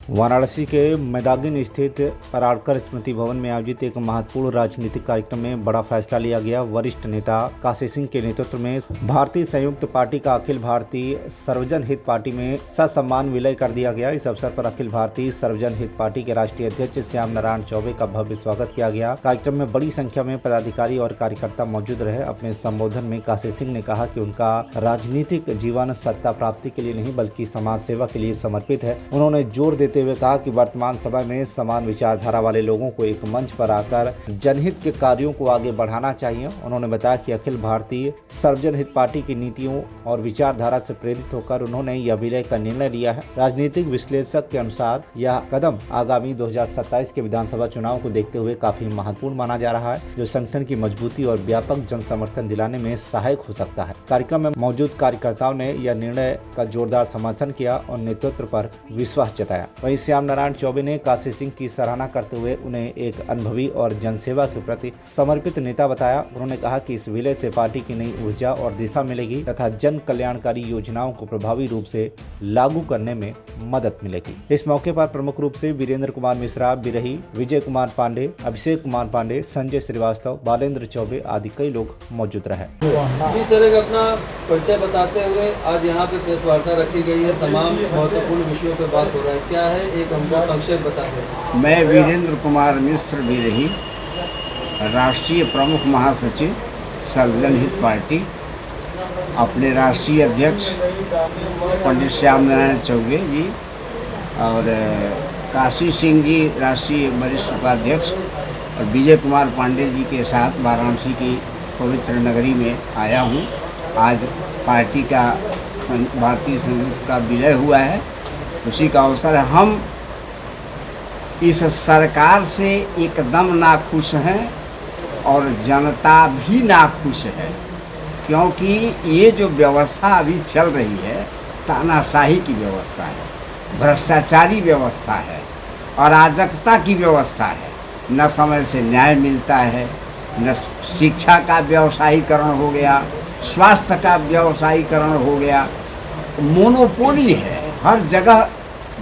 वाराणसी के मैदागिन स्थित पराड़कर स्मृति भवन में आयोजित एक महत्वपूर्ण राजनीतिक कार्यक्रम में बड़ा फैसला लिया गया। वरिष्ठ नेता काशी सिंह के नेतृत्व में भारतीय संयुक्त पार्टी का अखिल भारतीय सर्वजन हित पार्टी में ससम्मान विलय कर दिया गया। इस अवसर पर अखिल भारतीय सर्वजन हित पार्टी के राष्ट्रीय अध्यक्ष श्याम नारायण चौबे का भव्य स्वागत किया गया। कार्यक्रम में बड़ी संख्या में पदाधिकारी और कार्यकर्ता मौजूद रहे। अपने संबोधन में काशी सिंह ने कहा कि उनका राजनीतिक जीवन सत्ता प्राप्ति के लिए नहीं बल्कि समाज सेवा के लिए समर्पित है। उन्होंने जोर देते हुए कहा कि वर्तमान समय में समान विचारधारा वाले लोगों को एक मंच पर आकर जनहित के कार्यों को आगे बढ़ाना चाहिए। उन्होंने बताया कि अखिल भारतीय सर्वजन हित पार्टी की नीतियों और विचारधारा से प्रेरित होकर उन्होंने यह विलय का निर्णय लिया है। राजनीतिक विश्लेषक के अनुसार यह कदम आगामी 2027 के विधानसभा चुनाव को देखते हुए काफी महत्वपूर्ण माना जा रहा है, जो संगठन की मजबूती और व्यापक जन समर्थन दिलाने में सहायक हो सकता है। कार्यक्रम में मौजूद कार्यकर्ताओं ने यह निर्णय का जोरदार समर्थन किया और नेतृत्व पर विश्वास जताया। वहीं श्याम नारायण चौबे ने काशी सिंह की सराहना करते हुए उन्हें एक अनुभवी और जनसेवा के प्रति समर्पित नेता बताया। उन्होंने कहा कि इस विलय से पार्टी की नई ऊर्जा और दिशा मिलेगी तथा जन कल्याणकारी योजनाओं को प्रभावी रूप से लागू करने में मदद मिलेगी। इस मौके पर प्रमुख रूप से वीरेंद्र कुमार मिश्रा, बिरही, विजय कुमार पांडे, अभिषेक कुमार पांडे, संजय श्रीवास्तव, बालेंद्र चौबे आदि कई लोग मौजूद रहे। जी सर, एक अपना परिचय बताते हुए आज यहाँ पे प्रेस वार्ता रखी गई है। तमाम महत्वपूर्ण विषयों पे बात हो रहा है, क्या है एक हमको संक्षेप बता दें। मैं वीरेंद्र कुमार मिश्र बिरही, राष्ट्रीय प्रमुख महासचिव सर्वजन हित पार्टी, अपने राष्ट्रीय अध्यक्ष पंडित श्याम नारायण चौबे जी और काशी सिंह जी राष्ट्रीय वरिष्ठ उपाध्यक्ष और विजय कुमार पांडे जी के साथ वाराणसी की पवित्र नगरी में आया हूँ। आज पार्टी का भारतीय संयुक्त का विलय हुआ है, उसी का अवसर है। हम इस सरकार से एकदम नाखुश हैं और जनता भी नाखुश है, क्योंकि ये जो व्यवस्था अभी चल रही है तानाशाही की व्यवस्था है, भ्रष्टाचारी व्यवस्था है, अराजकता की व्यवस्था है। न समय से न्याय मिलता है, न शिक्षा का व्यवसायीकरण हो गया, स्वास्थ्य का व्यवसायीकरण हो गया, मोनोपोली है। हर जगह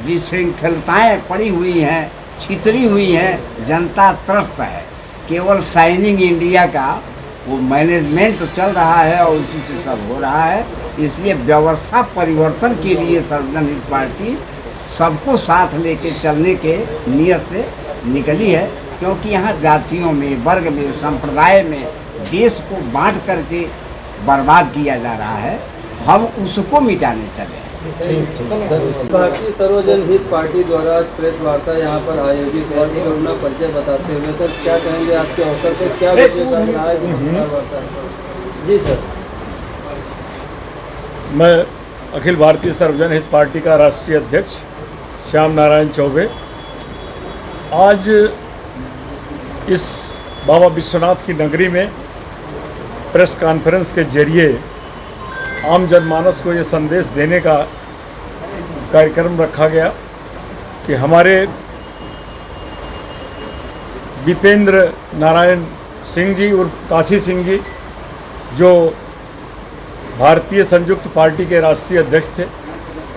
विशृंखलताएँ पड़ी हुई हैं, छितरी हुई हैं, जनता त्रस्त है। केवल शाइनिंग इंडिया का वो मैनेजमेंट तो चल रहा है और उसी से सब हो रहा है। इसलिए व्यवस्था परिवर्तन के लिए सर्वजन हित पार्टी सबको साथ लेके चलने के नियत से निकली है, क्योंकि यहाँ जातियों में, वर्ग में, संप्रदाय में देश को बांट करके बर्बाद किया जा रहा है। हम उसको मिटाने चले। भारतीय सर्वजन हित पार्टी द्वारा आज प्रेस वार्ता यहाँ पर आयोजित है। एक अपना परिचय बताते हुए सर क्या कहेंगे आज के अवसर पर, क्या विशेष रहा है जी सर। मैं अखिल भारतीय सर्वजन हित पार्टी का राष्ट्रीय अध्यक्ष श्याम नारायण चौबे आज इस बाबा विश्वनाथ की नगरी में प्रेस कॉन्फ्रेंस के जरिए आम जनमानस को ये संदेश देने का कार्यक्रम रखा गया कि हमारे विपेंद्र नारायण सिंह जी उर्फ काशी सिंह जी, जो भारतीय संयुक्त पार्टी के राष्ट्रीय अध्यक्ष थे,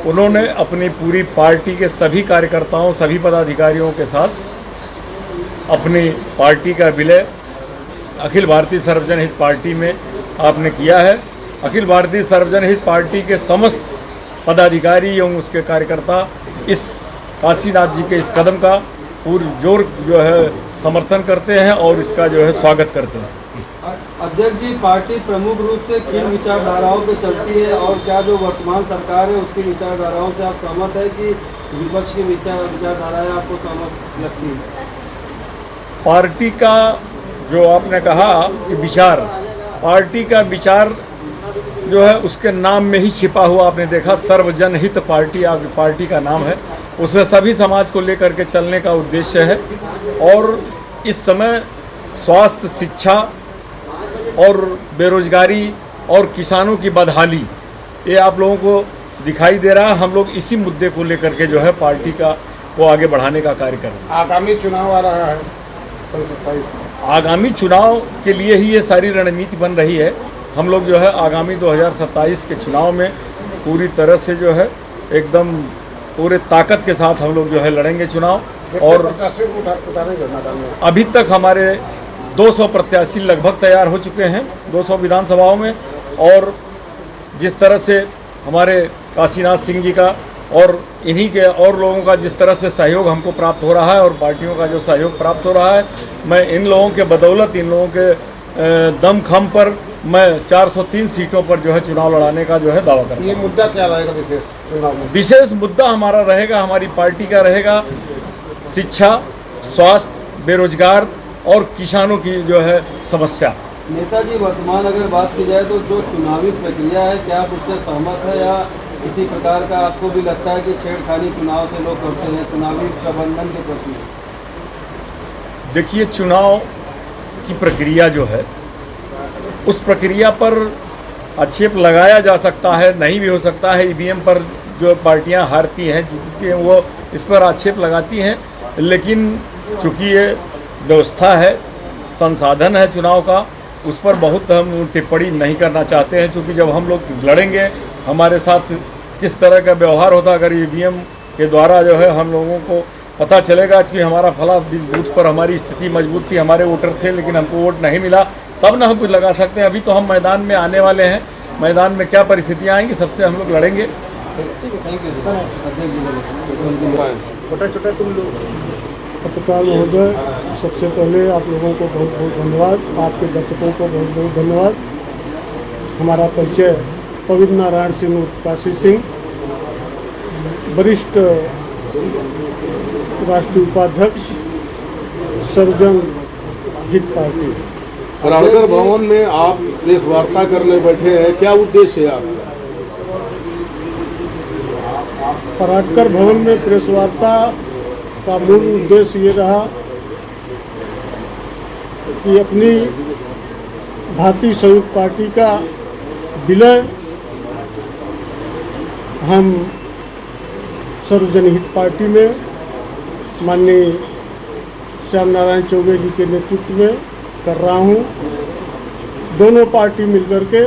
उन्होंने अपनी पूरी पार्टी के सभी कार्यकर्ताओं, सभी पदाधिकारियों के साथ अपनी पार्टी का विलय अखिल भारतीय सर्वजन हित पार्टी में आपने किया है। अखिल भारतीय सर्वजन हित पार्टी के समस्त पदाधिकारी एवं उसके कार्यकर्ता इस काशीनाथ जी के इस कदम का पुरजोर जो है समर्थन करते हैं और इसका जो है स्वागत करते हैं। अध्यक्ष जी, पार्टी प्रमुख रूप से किन विचारधाराओं पे चलती है और क्या जो वर्तमान सरकार है उसकी विचारधाराओं से आप सहमत है कि विपक्ष की विचारधाराएं आपको सहमत लगती है? पार्टी का जो आपने कहा कि विचार, पार्टी का विचार जो है उसके नाम में ही छिपा हुआ आपने देखा। सर्वजन हित पार्टी आपकी पार्टी का नाम है, उसमें सभी समाज को लेकर के चलने का उद्देश्य है। और इस समय स्वास्थ्य, शिक्षा और बेरोजगारी और किसानों की बदहाली ये आप लोगों को दिखाई दे रहा है। हम लोग इसी मुद्दे को लेकर के जो है पार्टी का को आगे बढ़ाने का कार्य कर रहे हैं। आगामी चुनाव आ रहा है, आगामी चुनाव के लिए ही ये सारी रणनीति बन रही है। हम लोग जो है आगामी 2027 के चुनाव में पूरी तरह से जो है एकदम पूरे ताकत के साथ हम लोग जो है लड़ेंगे चुनाव। और अभी तक हमारे 200 प्रत्याशी लगभग तैयार हो चुके हैं 200 विधानसभाओं में। और जिस तरह से हमारे काशीनाथ सिंह जी का और इन्हीं के और लोगों का जिस तरह से सहयोग हमको प्राप्त हो रहा है और पार्टियों का जो सहयोग प्राप्त हो रहा है, मैं इन लोगों के बदौलत, इन लोगों के दमखम पर मैं 403 सीटों पर जो है चुनाव लड़ाने का जो है दावा करता हूँ। ये मुद्दा क्या रहेगा विशेष चुनाव में? विशेष मुद्दा हमारा रहेगा, हमारी पार्टी का रहेगा शिक्षा, स्वास्थ्य, बेरोजगार और किसानों की जो है समस्या। नेताजी, वर्तमान अगर बात की जाए तो जो चुनावी प्रक्रिया है, क्या आप उससे सहमत है या किसी प्रकार का आपको भी लगता है कि छेड़खानी चुनाव से लोग करते हैं चुनावी प्रबंधन के प्रति? देखिए, चुनाव की प्रक्रिया जो है उस प्रक्रिया पर आक्षेप लगाया जा सकता है, नहीं भी हो सकता है। ईवीएम पर जो पार्टियां हारती हैं, जीतती हैं, वो इस पर आक्षेप लगाती हैं। लेकिन चूँकि ये व्यवस्था है, संसाधन है चुनाव का, उस पर बहुत हम टिप्पणी नहीं करना चाहते हैं। चूँकि जब हम लोग लड़ेंगे, हमारे साथ किस तरह का व्यवहार होता, अगर ईवीएम के द्वारा जो है हम लोगों को पता चलेगा कि हमारा फला बूथ पर हमारी स्थिति मजबूत थी, हमारे वोटर थे लेकिन हमको वोट नहीं मिला, तब ना हम कुछ लगा सकते हैं। अभी तो हम मैदान में आने वाले हैं, मैदान में क्या परिस्थितियाँ आएंगी सबसे हम लोग लड़ेंगे। Thank you sir. छोटा छोटा तुम लोग पत्रकार महोदय, सबसे पहले आप लोगों को बहुत बहुत धन्यवाद, आपके दर्शकों को बहुत बहुत धन्यवाद। हमारा परिचय पवित्र नारायण सिंह उर्फ काशी सिंह, वरिष्ठ राष्ट्रीय उपाध्यक्ष सर्वजन हित पार्टी। पराड़कर भवन में आप प्रेस वार्ता करने बैठे हैं, क्या उद्देश्य है आपका? पराड़कर भवन में प्रेस वार्ता का मूल उद्देश्य ये रहा कि अपनी भारतीय संयुक्त पार्टी का विलय हम सर्वजन हित पार्टी में माननीय श्याम नारायण चौबे जी के नेतृत्व में कर रहा हूँ। दोनों पार्टी मिलकर के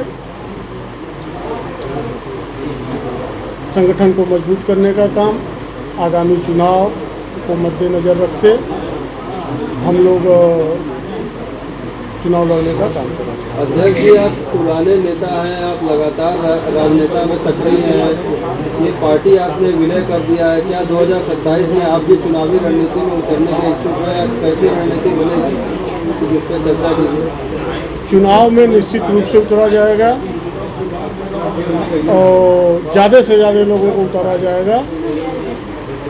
संगठन को मजबूत करने का काम आगामी चुनाव को मद्देनजर रखते हम लोग चुनाव लड़ने का काम करेंगे। अध्यक्ष जी, आप पुराने नेता हैं, आप लगातार राजनेता में सक्रिय हैं, ये पार्टी आपने विलय कर दिया है, क्या 2027 में आप भी चुनावी रणनीति में उतरने के इच्छुक हैं? कैसी रणनीति बनेगी, जिस पर चर्चा कीजिए। चुनाव में निश्चित रूप से उतरा जाएगा और ज़्यादा से ज़्यादा लोगों को उतारा जाएगा।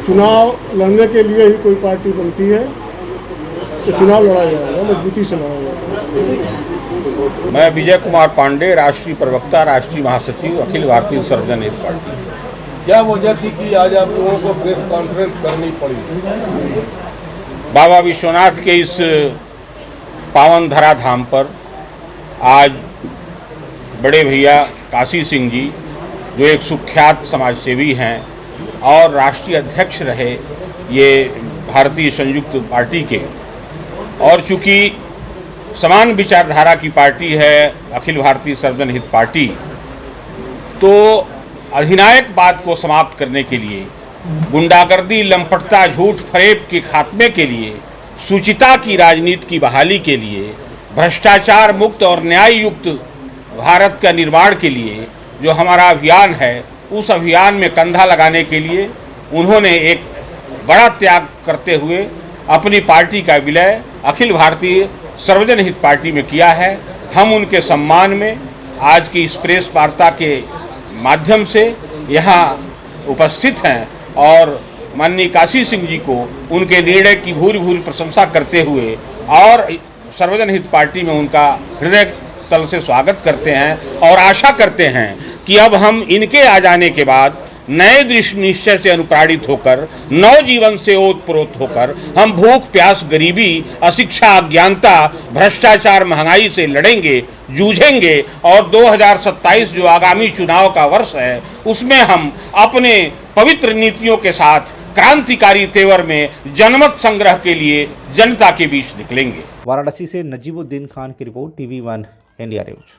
चुनाव लड़ने के लिए ही कोई पार्टी बनती है, तो चुनाव लड़ा जाएगा, मजबूती से लड़ा जाएगा। मैं विजय कुमार पांडे, राष्ट्रीय प्रवक्ता, राष्ट्रीय महासचिव, अखिल भारतीय सर्वजन हित पार्टी। क्या वजह थी कि आज आप लोगों को प्रेस कॉन्फ्रेंस करनी पड़ी? बाबा विश्वनाथ के इस पावन धरा धाम पर आज बड़े भैया काशी सिंह जी, जो एक सुख्यात समाजसेवी हैं और राष्ट्रीय अध्यक्ष रहे ये भारतीय संयुक्त पार्टी के, और चूँकि समान विचारधारा की पार्टी है अखिल भारतीय सर्वजन हित पार्टी, तो अधिनायकवाद को समाप्त करने के लिए, गुंडागर्दी, लंपटता, झूठ फरेब के खात्मे के लिए, सुचिता की राजनीति की बहाली के लिए, भ्रष्टाचार मुक्त और न्याय युक्त भारत का निर्माण के लिए जो हमारा अभियान है, उस अभियान में कंधा लगाने के लिए उन्होंने एक बड़ा त्याग करते हुए अपनी पार्टी का विलय अखिल भारतीय सर्वजन हित पार्टी में किया है। हम उनके सम्मान में आज की इस प्रेस वार्ता के माध्यम से यहाँ उपस्थित हैं और माननीय काशी सिंह जी को उनके निर्णय की भूरी भूरी प्रशंसा करते हुए और सर्वजन हित पार्टी में उनका हृदय तल से स्वागत करते हैं और आशा करते हैं कि अब हम इनके आ जाने के बाद नए दृढ़ निश्चय से अनुप्राणित होकर, नव जीवन से ओतप्रोत होकर हम भूख प्यास, गरीबी, अशिक्षा, अज्ञानता, भ्रष्टाचार, महंगाई से लड़ेंगे, जूझेंगे और 2027 जो आगामी चुनाव का वर्ष है उसमें हम अपने पवित्र नीतियों के साथ क्रांतिकारी तेवर में जनमत संग्रह के लिए जनता के बीच निकलेंगे। वाराणसी से नजीबुद्दीन खान की रिपोर्ट, TV1 इंडिया न्यूज।